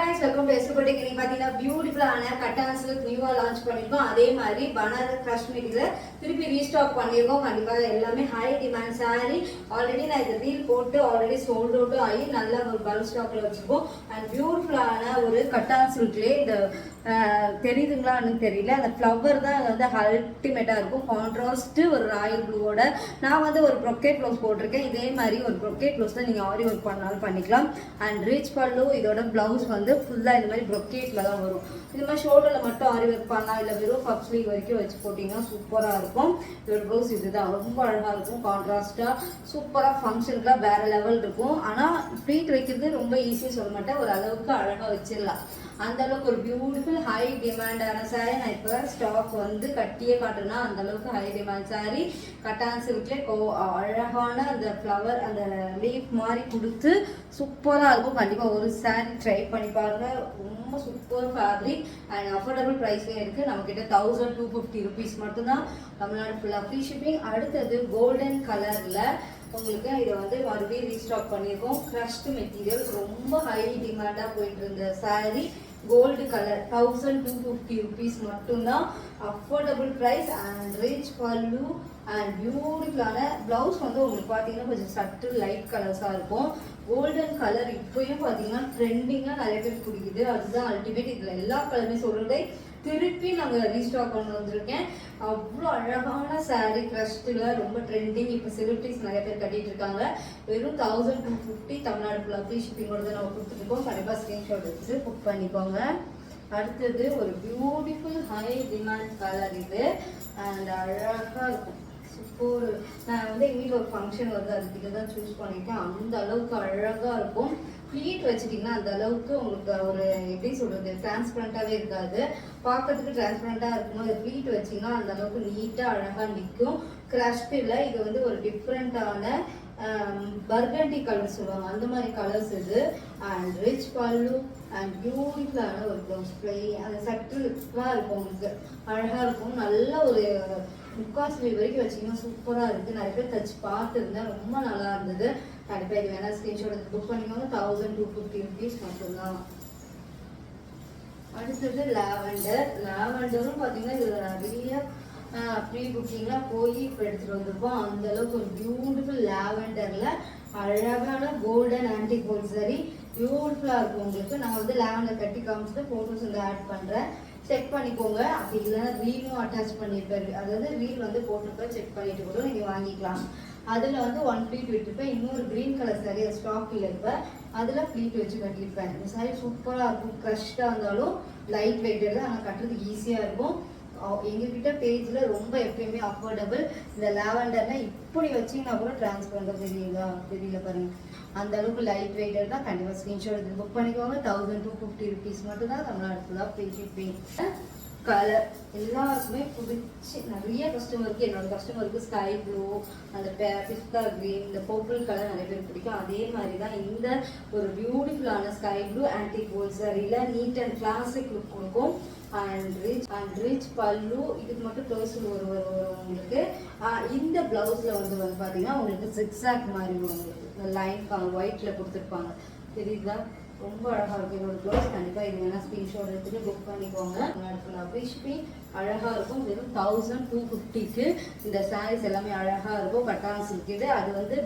guys, welcome to Escobotic. இன்னைக்கு பாத்தீங்கன்னா பியூட்டிஃபுல்லான கட்டான் சில்க் நியூவா லான்ச் பண்ணிருக்கோம். அதே மாதிரி பனாரஸ் கிரஷ் மெட்டீரியல் திருப்பி ரீஸ்டாக் பண்ணிருக்கோம். கண்டிப்பா எல்லாமே ஹை டிமாண்ட் saree. ஆல்ரெடி நான் இந்த ரீல் போட்டு ஆல்ரெடி சோல்ட் அவுட் ஆகி நல்ல ஒரு பல்க் ஸ்டாக்ல வச்சிருக்கோம். அண்ட் பியூட்டிஃபுல்லான ஒரு கட்டான் சில்க்லயே இந்த தெரியுதுங்களான்னு தெரியல, அந்த ஃப்ளவர் தான் வந்து அல்டிமேட்டா இருக்கும். கான்ட்ராஸ்ட் ஒரு ராயல் ப்ளூவோட நான் வந்து ஒரு ப்ரொக்கேட் ப்ளவுஸ் போட்டிருக்கேன். இதே மாதிரி ஒரு ப்ரொக்கேட் ப்ளவுஸ் தான் நீங்கள் ஆரி ஒர்க் பண்ணாலும் பண்ணிக்கலாம். அண்ட் ரீச் பல்லு இதோட ப்ளவுஸ் வந்து ஃபுல்லாக இந்த மாதிரி ப்ரொக்கேட்டில் தான் வரும். இது மாதிரி ஷோல்டரில் மட்டும் ஆரி ஒர்க் பண்ணலாம், இல்லை வெறும் பப் ஸ்லீவ் வரைக்கும் வச்சு போட்டிங்கன்னா சூப்பராக இருக்கும். இதோட ப்ளவுஸ் இதுதான் ரொம்ப அழகாக இருக்கும். கான்ட்ராஸ்ட்டாக சூப்பராக ஃபங்க்ஷனுக்குலாம் வேறு லெவல் இருக்கும். ஆனால் ப்ளீட் வைக்கிறது ரொம்ப ஈஸியாக சொல்ல மாட்டேன், ஒரு அளவுக்கு அழகாக வச்சிடலாம். அந்த அளவுக்கு ஒரு பியூட்டிஃபுல் ஹை டிமாண்டான சாரீ நான் இப்போ ஸ்டாக் வந்து கட்டியே காட்டுறேன்னா அந்த அளவுக்கு ஹை டிமாண்ட் சாரீ. கட்டான் சில்க்லேயே அழகான அந்த ஃப்ளவர் அந்த லீஃப் மாதிரி கொடுத்து சூப்பராக இருக்கும். கண்டிப்பாக ஒரு சாரீ ட்ரை பண்ணி பாருங்க. ரொம்ப சூப்பர் ஃபேப்ரிக் அண்ட் அஃபோர்டபுள் ப்ரைஸ்லேயே இருக்குது. நம்மக்கிட்ட 1250 rupees மட்டும்தான், தமிழ்நாடு ஃபுல்லாக ஃப்ரீ ஷிப்பிங். அடுத்தது கோல்டன் கலரில் உங்களுக்கு இதை வந்து மறுபடியும் ரீஸ்டாக் பண்ணியிருக்கோம். க்ரஷ்டு மெட்டீரியல் ரொம்ப ஹை டிமாண்டாக போயிட்டு இருந்த சாரீ கோல்டு கலர் 1250 rupees மட்டும்தான், அஃபோர்டபுள் ப்ரைஸ். அண்ட் ரிச் பல்லு அண்ட் பியூட்டிஃபுல்லான ப்ளவுஸ் வந்து உங்களுக்கு பார்த்தீங்கன்னா கொஞ்சம் சட்டு லைட் கலர்ஸாக இருக்கும். கோல்டன் கலர் இப்போயும் பார்த்தீங்கன்னா ட்ரெண்டிங்காக நிறைய பேர் பிடிக்குது, அதுதான் அல்டிமேட். இதில் எல்லா கலருமே சொல்கிறதே திருப்பி நாங்கள் ரீஸ்டாக் பண்ணி வந்திருக்கேன். அவ்வளோ அழகான சாரீ க்ரஷ்டில் ரொம்ப ட்ரெண்டிங். இப்போ செலிபிரிட்டிஸ் நிறைய பேர் கட்டிட்டு இருக்காங்க. வெறும் 1250 தமிழ்நாடு ஃபுல்லாக ஃப்ரீ ஷிப்பிங்கோட தான் நம்ம கொடுத்துருக்கோம். கண்டிப்பாக ஸ்க்ரீன்ஷாட் எடுத்து புக் பண்ணிக்கோங்க. அடுத்தது ஒரு பியூட்டிஃபுல் ஹை டிமாண்ட் கலர் இது. அண்ட் அழகாக இருக்கும். சூப்பர். நான் வந்து எங்கள் வீட்டில் ஒரு ஃபங்க்ஷன் வருது, அதுக்கு தான் சூஸ் பண்ணியிருக்கேன். அந்த அளவுக்கு அழகாக இருக்கும். ப்ளீட் வச்சுட்டிங்கன்னா அந்த அளவுக்கு உங்களுக்கு ஒரு எப்படி சொல்கிறது டிரான்ஸ்பரண்ட்டாகவே இருக்காது, பார்க்கறதுக்கு டிரான்ஸ்பரண்ட்டாக இருக்கும்போது ப்ளீட் வச்சிங்கன்னா அந்த அளவுக்கு நீட்டாக அழகாக நிற்கும். க்ரஷ்டில் இது வந்து ஒரு டிஃப்ரெண்ட்டான பர்கண்டி கலர் சொல்லுவாங்க, அந்த மாதிரி கலர்ஸ் இது. அண்ட் ரிச் பல்லு அண்ட் பியூட்டிஃபுல்லான ஒரு ப்ளவுஸ் ப்ளே அந்த சட்டிலாக இருக்கும், உங்களுக்கு அழகாக இருக்கும். நல்ல ஒரு முக்கால் ஸ்லீவ் வரைக்கும் வச்சிங்கன்னா சூப்பராக இருக்குது. நிறைய பேர் தச்சு பார்த்துருந்தேன், ரொம்ப நல்லா இருந்தது. கண்டிப்பாக இது வேணால் ஸ்க்ரீன்ஷாட் எடுத்து புக் பண்ணிக்கோங்க. 1250 rupees மட்டும்தான். அடுத்தது லாவெண்டர். லாவெண்டரும் பார்த்தீங்கன்னா இது நிறைய ப்ரீ புக்கிங்லாம் போய் இப்போ எடுத்துகிட்டு வந்திருக்கோம். அந்தளவுக்கு ஒரு பியூட்டிஃபுல் லாவெண்டரில் அழகான கோல்டன் ஆன்டி கோல்ட் சாரி பியூட்டிஃபுல்லாக இருக்கும். உங்களுக்கு நான் வந்து லாவெண்டர் கட்டி காமிச்சிட்டு ஃபோட்டோஸ் வந்து ஆட் பண்ணுறேன், செக் பண்ணிக்கோங்க. அப்படி இல்லைன்னா ரீலும் அட்டாச் பண்ணியிருப்பாரு, அதாவது ரீல் வந்து போட்டிருப்பேன், செக் பண்ணிட்டு கூட நீங்கள் வாங்கிக்கலாம். அதில் வந்து 1 ப்ளீட் விட்டுருப்பேன். இன்னொரு க்ரீன் கலர் சாரி ஸ்டாக்கில் இருப்பேன், அதில் ப்ளீட் வச்சு கட்டியிருப்பேன். இந்த சாரி சூப்பராக இருக்கும். க்ரஷ்டாக இருந்தாலும் லைட் வெயிட்டட் தான், ஆனால் கட்டுறதுக்கு ஈஸியாக இருக்கும். எங்ககிட்ட பேஜில் ரொம்ப எப்பயுமே அஃபோர்டபுள். இந்த லாவெண்டர்னா இப்படி வச்சிங்கன்னா கூட டிரான்ஸ்பரண்டாக தெரியல பாருங்க, அந்த அளவுக்கு லைட் வெயிட்டட் தான். கண்டிப்பாக ஸ்க்ரீன்ஷாட் எடுத்து புக் பண்ணிக்கோங்க. 1250 rupees மட்டும் தான், தமிழ்நாடு ஃபுல்லாக ஃப்ரீ ஷிப்பிங். கலர் எல்லாருக்குமே பிடிச்சி நிறைய கஸ்டமருக்கு, என்னோட கஸ்டமருக்கு ஸ்கை ப்ளூ, அந்த பிஸ்தா க்ரீன், இந்த பர்பிள் கலர் நிறைய பேர் பிடிக்கும். அதே மாதிரி தான் இந்த ஒரு பியூட்டிஃபுல்லான ஸ்கை ப்ளூ ஆன்டி கோல்ட் சாரியில் நீட் அண்ட் கிளாசிக் லுக் கொடுக்கும். அண்ட் ரிச் பல்லு இதுக்கு மட்டும் க்ளோஸில் வரும் உங்களுக்கு. இந்த ப்ளவுஸில் வந்து பார்த்தீங்கன்னா உங்களுக்கு ஜிக்ஸாக் மாதிரி உங்களுக்கு லைன் ஒயிட்டில் கொடுத்துருப்பாங்க, தெரியுதா? ரொம்ப அழகாக இருக்கும் என்னோட ப்ளவுஸ். கண்டிப்பாக இது வேணால் ஸ்க்ரீன்ஷாட் எடுத்துகிட்டு புக் பண்ணிக்கோங்க. ஃப்ரீ ஷிப்பிங் அழகாக இருக்கும். வெறும் 1250க்கு இந்த சாரீஸ் எல்லாமே அழகாக இருக்கும். கட்டான் சில்க் இது. அது வந்து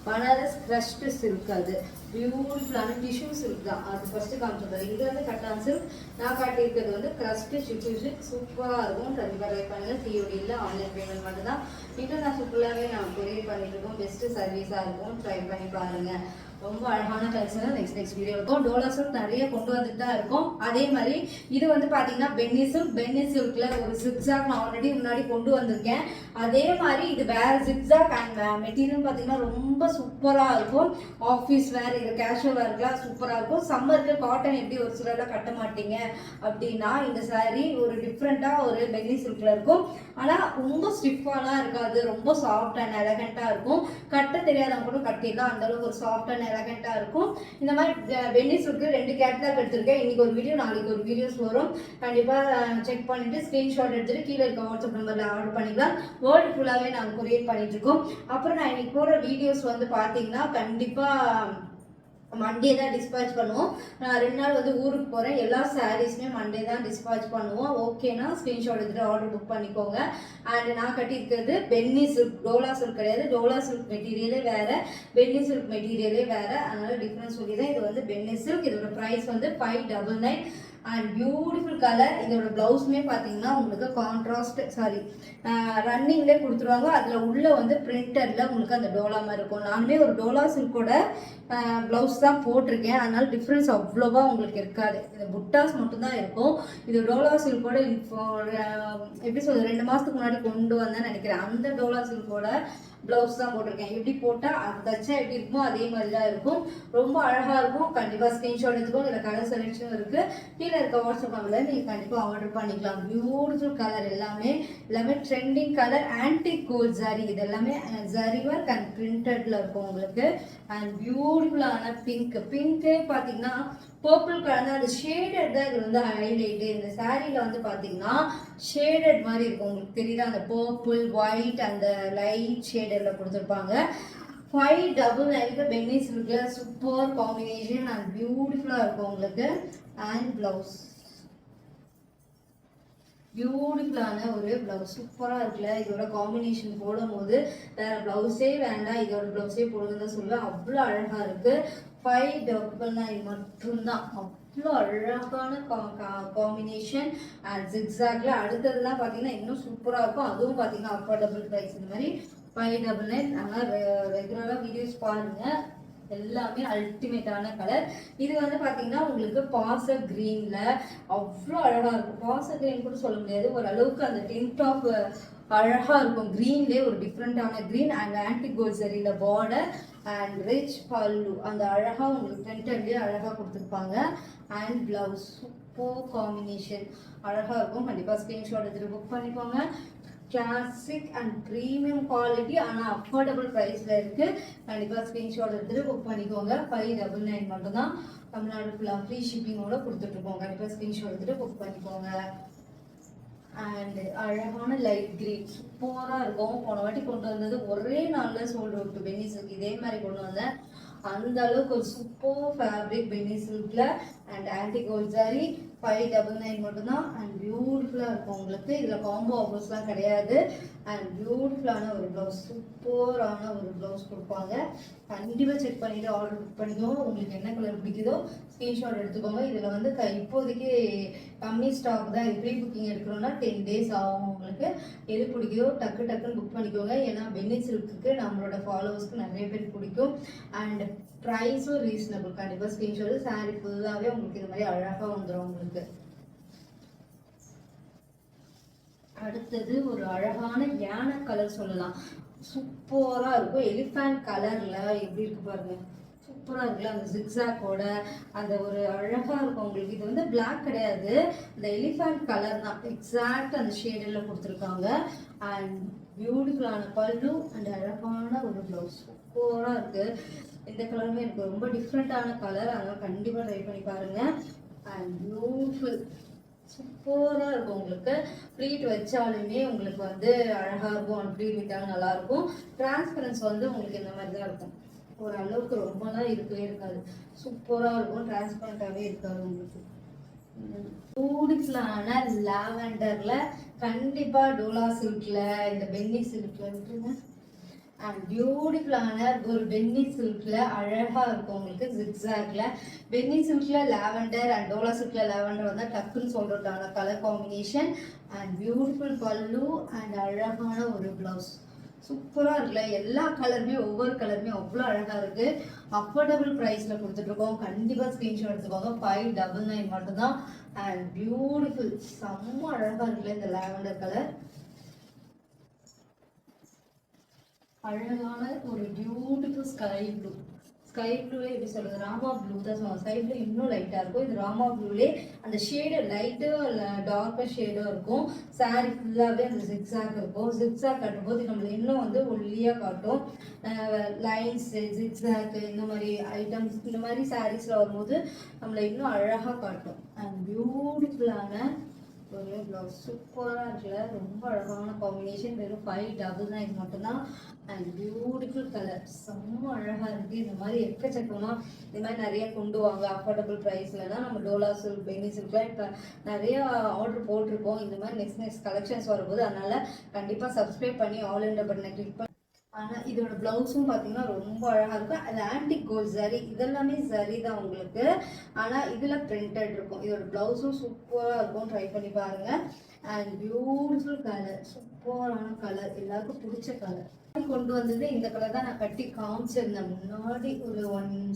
பனாரஸ் க்ரஷ்டு சில்க், அது பியூட்டிஃபுல்லான டிஷ்யூ சில்க் தான். அது ஃபஸ்ட்டு காமிச்சிருக்காரு. இங்கே வந்து கட்டான் சில்க், நான் காட்டியிருக்கிறது வந்து க்ரஷ்டு டிஷ்யூ சில்க். சூப்பராக இருக்கும். கண்டிப்பாக ட்ரை பண்ணுங்கள். சிஓடி இல்லை, ஆன்லைன் பேமெண்ட் மட்டும் தான். இன்டர்நேஷனல் ஃபுல்லாகவே நான் கொரியர் பண்ணிட்டு இருக்கோம். பெஸ்ட்டு சர்வீஸாக இருக்கும், ட்ரை பண்ணி பாருங்கள். ரொம்ப அழகான கலெக்ஷன் நெக்ஸ்ட் வீடியோ இருக்கும். டோலா சில்க் நிறைய கொண்டு வந்துட்டு தான் இருக்கும். அதே மாதிரி இது வந்து பார்த்தீங்கன்னா பென்னி சில்க்ல ஒரு ஜிக்ஸாக் நான் ஆல்ரெடி முன்னாடி கொண்டு வந்திருக்கேன். அதே மாதிரி இது வேற ஜிக்ஸாக் அண்ட் மெட்டீரியல் பார்த்தீங்கன்னா ரொம்ப சூப்பராக இருக்கும். ஆஃபீஸ் வேர், இது கேஷுவல் வேர்க்கெலாம் சூப்பராக இருக்கும். சம்மருக்கு காட்டன் எப்படி ஒரு சிலர்லாம் கட்ட மாட்டீங்க அப்படின்னா இந்த சாரீ ஒரு டிஃப்ரெண்ட்டாக ஒரு பென்னி சில்க்ல இருக்கும். ஆனால் ரொம்ப ஸ்டிஃபாலாம் இருக்காது, ரொம்ப சாஃப்ட் அண்ட் எலகண்ட்டாக இருக்கும். கட்ட தெரியாதவங்க கூட கட்டிடலாம், அந்தளவுக்கு ஒரு சாஃப்ட் அண்ட் எலகண்ட்டாக இருக்கும். இந்த மாதிரி பென்னி சில்க்கு 2 கேட்லாக் எடுத்திருக்கேன். இன்னைக்கு ஒரு வீடியோ, நாளைக்கு ஒரு வீடியோஸ் வரும். கண்டிப்பாக செக் பண்ணிட்டு ஸ்க்ரீன்ஷாட் எடுத்துட்டு கீழே இருக்க வாட்ஸ்அப் நம்பரில் ஆர்டர் பண்ணிக்கலாம். வேர்ல்டு ஃபுல்லாகவே நாங்கள் கொரியர் பண்ணிட்டு இருக்கோம். அப்புறம் நான் இன்னைக்கு போகிற வீடியோஸ் வந்து பார்த்தீங்கன்னா கண்டிப்பாக மண்டே தான் டிஸ்பேச் பண்ணுவோம். நான் 2 நாள் வந்து ஊருக்கு போகிறேன். எல்லா சாரீஸுமே மண்டே தான் டிஸ்பேச் பண்ணுவோம். ஓகேனா ஸ்க்ரீன்ஷாட் எடுத்துகிட்டு ஆர்டர் புக் பண்ணிக்கோங்க. அண்ட் நான் கட்டியிருக்கிறது பென்னி சில்க், டோலா சில்க் கிடையாது. டோலா சில்க் மெட்டீரியலே வேறு, பென்னி சில்க் மெட்டீரியலே வேறு, அதனால் டிஃப்ரென்ஸ் சொல்லிடுறேன். இது வந்து பென்னி சில்க். இதோட ப்ரைஸ் வந்து 599. And beautiful colour. இதோட ப்ளவுஸுமே பார்த்தீங்கன்னா உங்களுக்கு கான்ட்ராஸ்ட் ரன்னிங்லேயே கொடுத்துருவாங்க. அதில் உள்ள வந்து பிரிண்டரில் உங்களுக்கு அந்த டோலா மாதிரி இருக்கும். நானுமே ஒரு டோலா சில்கோட ப்ளவுஸ் தான் போட்டிருக்கேன், அதனால டிஃப்ரென்ஸ் அவ்வளோவா உங்களுக்கு இருக்காது. இந்த புட்டாஸ் மட்டும்தான் இருக்கும். இது டோலா சில்கோட எப்படி சொல்றது 2 மாதத்துக்கு முன்னாடி கொண்டு வந்தேன்னு நினைக்கிறேன். அந்த டோலா சில்கோட ப்ளவுஸ் தான் போட்டிருக்கேன். எப்படி போட்டால் அது தச்சா எப்படி இருக்குமோ அதே மாதிரி தான் இருக்கும். ரொம்ப அழகாக இருக்கும். கண்டிப்பாக ஸ்க்ரீன்ஷாட் எடுத்துக்கோங்க. இதில் கலர் செலெக்ஷன் இருக்குது. கீழே இருக்க வாட்ஸ்அப் நம்பரில் நீங்கள் கண்டிப்பாக ஆர்டர் பண்ணிக்கலாம். பியூட்டிஃபுல் கலர் எல்லாமே trending colour. Antique gold zari, இது எல்லாமே ஜரி ஒர்க் அண்ட் பிரிண்டட்ல இருக்கும் உங்களுக்கு. அண்ட் பியூட்டிஃபுல்லான பிங்கே பார்த்தீங்கன்னா பர்பிள் கலர் தான். அது ஷேடட் தான் இது வந்து ஹைலைட்டு. இந்த சாரீல வந்து பார்த்தீங்கன்னா ஷேடட் மாதிரி இருக்கும். உங்களுக்கு தெரியுதா? அந்த பர்பிள் ஒயிட் அந்த லைட் ஷேடரில் கொடுத்துருப்பாங்க. 599 பென்னி சில்க்ல சூப்பர் காம்பினேஷன் அண்ட் பியூட்டிஃபுல்லாக இருக்கும் உங்களுக்கு. அண்ட் ப்ளவுஸ் பியூட்டிஃபுல்லான ஒரு ப்ளவுஸ் சூப்பராக இருக்குல்ல. இதோட காம்பினேஷன் போடும் போது வேறு ப்ளவுஸே வேண்டாம், இதோட ப்ளவுஸே போடுங்கன்னு தான் சொல்லுவேன். அவ்வளோ அழகாக இருக்குது. 599 மட்டும்தான். அவ்வளோ அழகான காம்பினேஷன் அண்ட் ஜிக்ஸாக்ல. அடுத்ததுலாம் பார்த்தீங்கன்னா இன்னும் சூப்பராக இருக்கும். அதுவும் பார்த்தீங்கன்னா அஃபோர்டபுள் ப்ரைஸ். இந்த மாதிரி 599. ஆனால் ரெகுலராக வீடியோஸ் பாருங்கள், எல்லாமே அல்டிமேட்டான கலர். இது வந்து பார்த்தீங்கன்னா உங்களுக்கு பாச கிரீன்ல அவ்வளோ அழகாக இருக்கும். பாச கிரீன் கூட சொல்ல முடியாது, ஓரளவுக்கு அந்த டிண்ட் ஆஃப் அழகாக இருக்கும். க்ரீன்லேயே ஒரு டிஃப்ரெண்ட்டான க்ரீன் அண்ட் ஆன்டிக் கோல்ட் சரியில் பார்டர் அண்ட் ரிச் பல்லு. அந்த அழகாக உங்களுக்கு பிரிண்டட்லேயே அழகாக கொடுத்துருப்பாங்க. அண்ட் ப்ளவுஸ் சூப்பர் காம்பினேஷன் அழகாக இருக்கும். கண்டிப்பாக ஸ்க்ரீன்ஷாட் எடுத்துகிட்டு புக் பண்ணிக்கோங்க. கிளாசிக் அண்ட் ப்ரீமியம் குவாலிட்டி, ஆனால் அஃபோர்டபுள் ப்ரைஸில் இருக்குது. கண்டிப்பாக ஸ்க்ரீன்ஷாட் எடுத்துகிட்டு புக் பண்ணிக்கோங்க. 599 மட்டும்தான். தமிழ்நாடு ஃபுல்லாக ஃப்ரீ ஷிப்பிங்கோட கொடுத்துட்ருக்கோம். கண்டிப்பாக ஸ்க்ரீன்ஷாட் எடுத்துகிட்டு புக் பண்ணிக்கோங்க. அண்ட் அழகான லைட் கிரீன் சூப்பராக இருக்கும். போன வாட்டி கொண்டு வந்தது ஒரே நாளில் சோல்ட் அவுட் பென்னி சில்க். இதே மாதிரி கொண்டு வந்தேன். அந்த அளவுக்கு ஒரு சூப்பர் ஃபேப்ரிக் பென்னி சில்க்ல அண்ட் ஆன்டிக் கோல்ட் சாரி. 599 மட்டும்தான். அண்ட் பியூட்டிஃபுல்லாக இருக்கும் உங்களுக்கு. இதில் காம்போ ஆஃபர்ஸ்லாம் கிடையாது. அண்ட் பியூட்டிஃபுல்லான ஒரு ப்ளவுஸ், சூப்பரான ஒரு ப்ளவுஸ் கொடுப்பாங்க. கண்டிப்பாக செக் பண்ணிவிட்டு ஆர்டர் புக் பண்ணிக்கோங்க. உங்களுக்கு என்ன கலர் பிடிக்குதோ ஸ்க்ரீன்ஷாட் எடுத்துக்கோங்க. இதில் வந்து இப்போதைக்கு கம்மி ஸ்டாக் தான். இது ப்ரீ புக்கிங் எடுக்கணும்னா 10 days ஆகும். உங்களுக்கு எது பிடிக்குதோ டக்குன்னு புக் பண்ணிக்கோங்க. ஏன்னா பென்னி சில்க்கு நம்மளோட ஃபாலோவர்ஸ்க்கு நிறைய பேர் பிடிக்கும். அண்ட் ப்ரைஸும் ரீசனபிள். கண்டிப்பாக ஸ்க்ரீன்ஷாட். சாரீ ஃபுல்லாகவே உங்களுக்கு இது மாதிரி அழகாக வந்துடும் உங்களுக்கு. அடுத்தது ஒரு அழகான யானை கலர் சொல்லலாம். சூப்பரா இருக்கும். எலிஃபண்ட் கலர்ல எப்படி இருக்கு பாருங்க, சூப்பரா இருக்குல்ல. அந்த ஜிக்ஸாக்கோட அந்த ஒரு அழகா இருக்கும் உங்களுக்கு. இது வந்து பிளாக் கிடையாது, இந்த எலிஃபண்ட் கலர் தான். எக்ஸாக்ட் அந்த ஷேடில் கொடுத்துருக்காங்க. அண்ட் பியூட்டிஃபுல்லான பல்லு அண்ட் அழகான ஒரு ப்ளவுஸ் சூப்பரா இருக்கு. இந்த கலருமே எனக்கு ரொம்ப டிஃப்ரெண்டான கலர், அதனால கண்டிப்பா ட்ரை பண்ணி பாருங்க. அண்ட் பியூட்டிஃபுல் சூப்பராக இருக்கும் உங்களுக்கு. ப்ளீட் வச்சாலுமே உங்களுக்கு வந்து அழகாக இருக்கும். அண்ட் ப்ளீட் விட்டாலும் நல்லாயிருக்கும். டிரான்ஸ்பரன்ஸ் வந்து உங்களுக்கு இந்த மாதிரி தான் இருக்கும். ஓரளவுக்கு ரொம்பலாம் இருக்கவே இருக்காது. சூப்பராக இருக்கும். டிரான்ஸ்பரண்ட்டாகவே இருக்காது உங்களுக்கு. பியூட்டிஃபுல்லான லாவெண்டரில் கண்டிப்பாக டோலா சில்கில் இந்த பென்னி சில்கில் இருக்குங்க. அண்ட் பியூட்டிஃபுல்லான ஒரு பென்னி சில்கில் அழகாக இருக்கும் உங்களுக்கு. ஜிக்ஸாக்ல பென்னி சில்கில் லாவெண்டர் அண்ட் டோலா சில்கில் லாவெண்டர் வந்து டக்குன்னு சொல்கிறதான colour combination. And beautiful pallu and அழகான ஒரு ப்ளவுஸ் சூப்பராக இருக்குல்ல. எல்லா கலருமே ஒவ்வொரு கலருமே அவ்வளோ அழகாக இருக்குது. அஃபோர்டபுள் ப்ரைஸில் கொடுத்துட்ருக்கோம். கண்டிப்பாக ஸ்க்ரீன்ஷாட் எடுத்துக்கோங்க. 599 மட்டும்தான். அண்ட் பியூட்டிஃபுல் செம்ம அழகாக இருக்குல்ல இந்த லாவெண்டர் கலர். அழகான ஒரு பியூட்டிஃபுல் ஸ்கை ப்ளூ. ஸ்கை ப்ளூவே எப்படி சொல்கிறது, ராமா ப்ளூ தான் சொல்லுவாங்க. ஸ்கை ப்ளூ இன்னும் லைட்டாக இருக்கும். இது ராமா ப்ளூலே அந்த ஷேடு லைட்டும் டார்க்கர் ஷேடும் இருக்கும். சாரீ ஃபுல்லாகவே அந்த ஜிக்ஸாக் இருக்கும். ஜிக்ஸாக் கட்டும்போது நம்மளை இன்னும் வந்து ஒல்லியாக காட்டும். லைன்ஸு ஜிக்ஸாக்கு இந்த மாதிரி ஐட்டம்ஸ் இந்த மாதிரி சாரீஸில் வரும்போது நம்மளை இன்னும் அழகாக காட்டும். அண்ட் பியூட்டிஃபுல்லான ஒரு ப்ளவுஸ் சூப்பராக இருக்குல்ல, ரொம்ப அழகான காம்பினேஷன். வெறும் 599 மட்டும்தான். அண்ட் பியூட்டிஃபுல் கலர், செம்ம அழகாக இருக்குது. இந்த மாதிரி எக்கச்சக்கமாக இந்த மாதிரி நிறைய கொண்டு வாங்க அஃபோர்டபுள் ப்ரைஸில் தான். நம்ம டோலா சில்க், பெனி சில்க்லாம் இப்போ நிறையா ஆர்டர் போட்டிருக்கோம். இந்த மாதிரி நெக்ஸ்ட் கலெக்ஷன்ஸ் வரும்போது, அதனால் கண்டிப்பாக சப்ஸ்கிரைப் பண்ணி ஆல் இன் பட்டனை கிளிக் பண்ணி. ஆனால் இதோட ப்ளவுஸும் பார்த்தீங்கன்னா ரொம்ப அழகாக இருக்கும். அது ஆன்டிக் கோல்ட் ஜரி, இதெல்லாமே ஜரி தான் உங்களுக்கு. ஆனால் இதில் பிரிண்டட் இருக்கும். இதோட ப்ளவுஸும் சூப்பராக இருக்கும், ட்ரை பண்ணி பாருங்கள். அண்ட் பியூட்டிஃபுல் கலர், சூப்பரான கலர், எல்லாருக்கும் பிடிச்ச கலர். கொண்டு வந்தது இந்த கலர் தான் நான் கட்டி காமிச்சிருந்தேன் முன்னாடி, ஒரு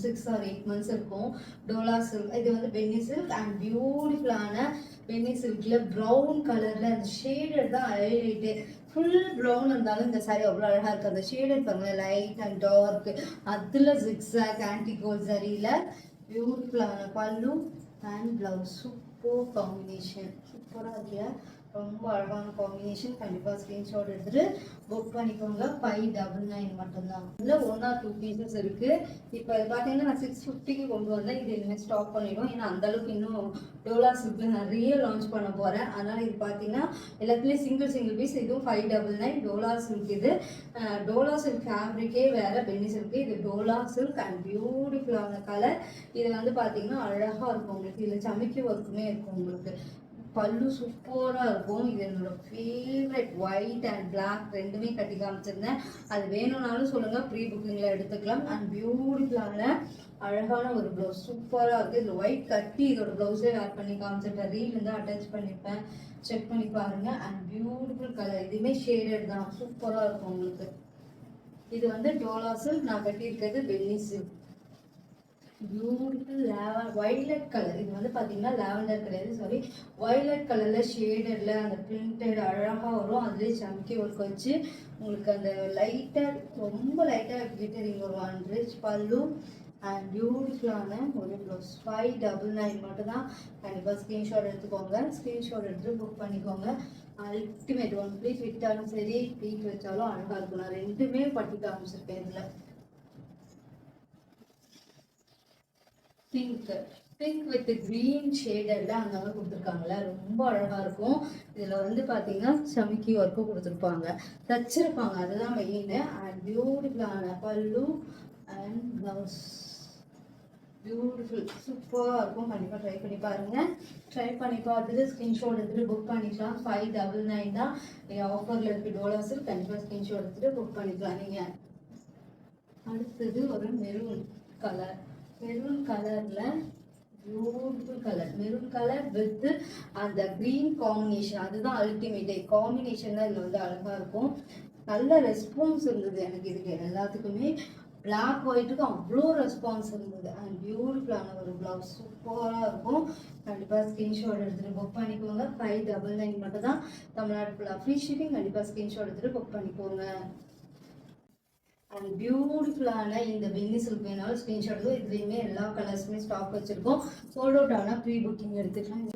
6 or 8 months இருக்கும். டோலா சில்க், இது வந்து பென்னி சில்க். அண்ட் பியூட்டிஃபுல்லான பென்னி சில்கில் ப்ரௌன் கலரில் அந்த ஷேடட் தான் ஹைலைட்டு. ஃபுல் ப்ரௌன் இருந்தாலும் இந்த சாரீ அவ்வளோ அழகாக இருக்குது. அந்த ஷேடட் பாருங்கள், லைட் அண்ட் டார்க், அதில் ஜிக்ஸாக் ஆன்டிக் கோல்ட் ஜரியில் பியூட்டிஃபுல்லான பல்லு அண்ட் ப்ளவுஸ். சூப்பர் காம்பினேஷன், சூப்பராக இருக்குல்ல, ரொம்ப அழகான காம்பினேஷன். கண்டிப்பாக ஸ்க்ரீன்ஷாட் எடுத்துகிட்டு புக் பண்ணிக்கோங்க. 599 மட்டும்தான். இதில் 1 or 2 பீசஸ் இருக்குது. இப்போ பார்த்தீங்கன்னா நான் 650க்கு கொண்டு வந்தேன். இது இனிமேல் ஸ்டாப் பண்ணிவிடும். ஏன்னா அந்தளவுக்கு இன்னும் டோலா சில்கில் நிறைய லான்ச் பண்ண போகிறேன். அதனால் இது பார்த்தீங்கன்னா எல்லாத்துலேயும் சிங்கிள் பீஸ். இதுவும் 599 டோலா சில்க். இது டோலா சில்க் ஃபேப்ரிக்கே வேறு, பென்னி சில்க்கு. இது டோலா சில்க் அண்ட் பியூட்டிஃபுல்லான கலர். இது வந்து பார்த்தீங்கன்னா அழகாக இருக்கும் உங்களுக்கு. இதில் சமைக்கி ஒர்க்குமே இருக்கும் உங்களுக்கு. பல்லு சூப்பராக இருக்கும். இது என்னோட ஃபேவரட். ஒயிட் அண்ட் பிளாக் ரெண்டுமே கட்டி காமிச்சிருந்தேன். அது வேணும்னாலும் சொல்லுங்கள், ப்ரீ புக்கிங்கில் எடுத்துக்கலாம். அண்ட் பியூட்டிஃபுல்லான அழகான ஒரு ப்ளவுஸ் சூப்பராக இருக்குது. இதில் ஒயிட் கட்டி இதோட ப்ளவுஸே வேர் பண்ணி காமிச்சிருப்பேன். ரீல் வந்து அட்டாச் பண்ணியிருப்பேன், செக் பண்ணி பாருங்கள். அண்ட் பியூட்டிஃபுல் கலர், இதுவுமே ஷேடட் தான், சூப்பராக இருக்கும் உங்களுக்கு. இது வந்து டோலா சில்க், நான் கட்டியிருக்கிறது Penny silk. Beautiful violet colour. இது வந்து பார்த்தீங்கன்னா லாவெண்டர் கிடையாது, சாரி, வயலட் கலரில் ஷேடடில் அந்த பிரிண்டட் அழகாக வரும். அதுலேயே சம்கி ஒர்க் வச்சு உங்களுக்கு அந்த லைட்டாக, ரொம்ப லைட்டாக கிளிட்டரிங் ஒரு 1 பல்லு அண்ட் பியூட்டிஃபுல்லான ஒரு ப்ளவுஸ். 599 மட்டும்தான். கண்டிப்பாக ஸ்க்ரீன்ஷாட் எடுத்துக்கோங்க. ஸ்க்ரீன்ஷாட் எடுத்து புக் பண்ணிக்கோங்க. அல்டிமேட். 1 ப்ளீட் விட்டாலும் சரி, ப்ளீட் வச்சாலும் அழகாக இருக்கும். நான் ரெண்டுமே பட்டி காமிச்சிருக்கேன். இதில் பிங்க் வித் கிரீன் ஷேடர்ல அந்த மாதிரி கொடுத்துருக்காங்கல்ல, ரொம்ப அழகாக இருக்கும். இதில் வந்து பார்த்தீங்கன்னா சமிக்கி ஒர்க்கும் கொடுத்துருப்பாங்க, தச்சிருப்பாங்க, அதுதான் மெயின். அண்ட் பியூட்டிஃபுல்லான பல்லு அண்ட் ப்ளவுஸ். பியூட்டிஃபுல், சூப்பராக இருக்கும். கண்டிப்பாக ட்ரை பண்ணி பாருங்கள். ட்ரை பண்ணி பார்த்துட்டு ஸ்க்ரீன்ஷாட் எடுத்துகிட்டு புக் பண்ணிக்கலாம். 599 தான் ஆஃபரில் இருக்குது டோலா சில்க். கண்டிப்பாக ஸ்க்ரீன்ஷாட் எடுத்துகிட்டு புக் பண்ணிக்கலாம் நீங்கள். அடுத்தது ஒரு மெரூன் கலர். மெரூன் கலரில் beautiful colour. Maroon colour with அந்த க்ரீன் காம்பினேஷன், அதுதான் அல்டிமேட்டே. காம்பினேஷன் தான் இதில் வந்து அழகாக இருக்கும். நல்ல ரெஸ்பான்ஸ் இருந்தது எனக்கு இதுக்கு எல்லாத்துக்குமே. பிளாக் ஒயிட்டுக்கும் அவ்வளோ ரெஸ்பான்ஸ் இருந்தது. அண்ட் பியூட்டிஃபுல்லான ஒரு ப்ளவுஸ் சூப்பராக இருக்கும். கண்டிப்பாக ஸ்க்ரீன்ஷாட் எடுத்துகிட்டு புக் பண்ணிக்கோங்க. 599 மட்டும் தான். தமிழ்நாடு ஃபுல்லாக ஃப்ரீ ஷிப்பிங். கண்டிப்பாக ஸ்க்ரீன்ஷாட் எடுத்துகிட்டு புக் பண்ணிக்கோங்க. அண்ட் பியூட்டிஃபுல்லான இந்த பென்னி சில்க் வேணாலும் ஸ்க்ரீன்ஷாட் எடுத்து. இதுலேயுமே எல்லா கலர்ஸுமே ஸ்டாக் வச்சுருக்கோம். சோல்ட் அவுட் ஆனால் ப்ரீ புக்கிங் எடுத்துக்கலாம்.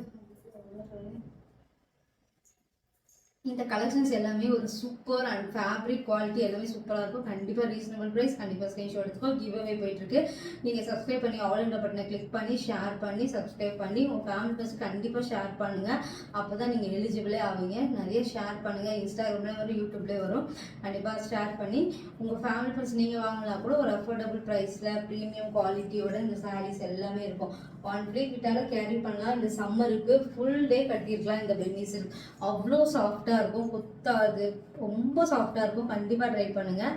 இந்த கலெக்ஷன்ஸ் எல்லாமே ஒரு சூப்பர் அண்ட் ஃபேப்ரிக் குவாலிட்டி எல்லாமே சூப்பராக இருக்கும். கண்டிப்பாக ரீசனபிள் ப்ரைஸ். கண்டிப்பாக ஸ்க்ரீன்ஷாட் எடுத்துக்கோ. கிவ் அவே போயிட்டுருக்கு. நீங்கள் சப்ஸ்கிரைப் பண்ணி ஆல் இன் பட்டனை கிளிக் பண்ணி ஷேர் பண்ணி சப்ஸ்கிரைப் பண்ணி உங்கள் ஃபேமிலி ப்ளஸ் கண்டிப்பாக ஷேர் பண்ணுங்கள். அப்போ தான் நீங்கள் எலிஜிபிளே ஆவீங்க. நிறைய ஷேர் பண்ணுங்கள். இன்ஸ்டாகிராமில் வரும், யூடியூப்லேயே வரும். கண்டிப்பாக ஷேர் பண்ணி உங்கள் ஃபேமிலி ப்ளஸ் நீங்கள் வாங்கினா கூட ஒரு அஃபோர்டபுள் ப்ரைஸில் ப்ரீமியம் குவாலிட்டியோட இந்த சாரீஸ் எல்லாமே இருக்கும். 1 ப்ளீட் விட்டாலும் கேரி பண்ணலாம். இந்த சம்மருக்கு ஃபுல் டே கட்டியிருக்கலாம். இந்த பென்னி சில்க் அவ்வளோ சாஃப்டாக இருக்கும், குத்தாது, ரொம்ப சாஃப்டாக இருக்கும். கண்டிப்பாக ட்ரை பண்ணுங்கள்.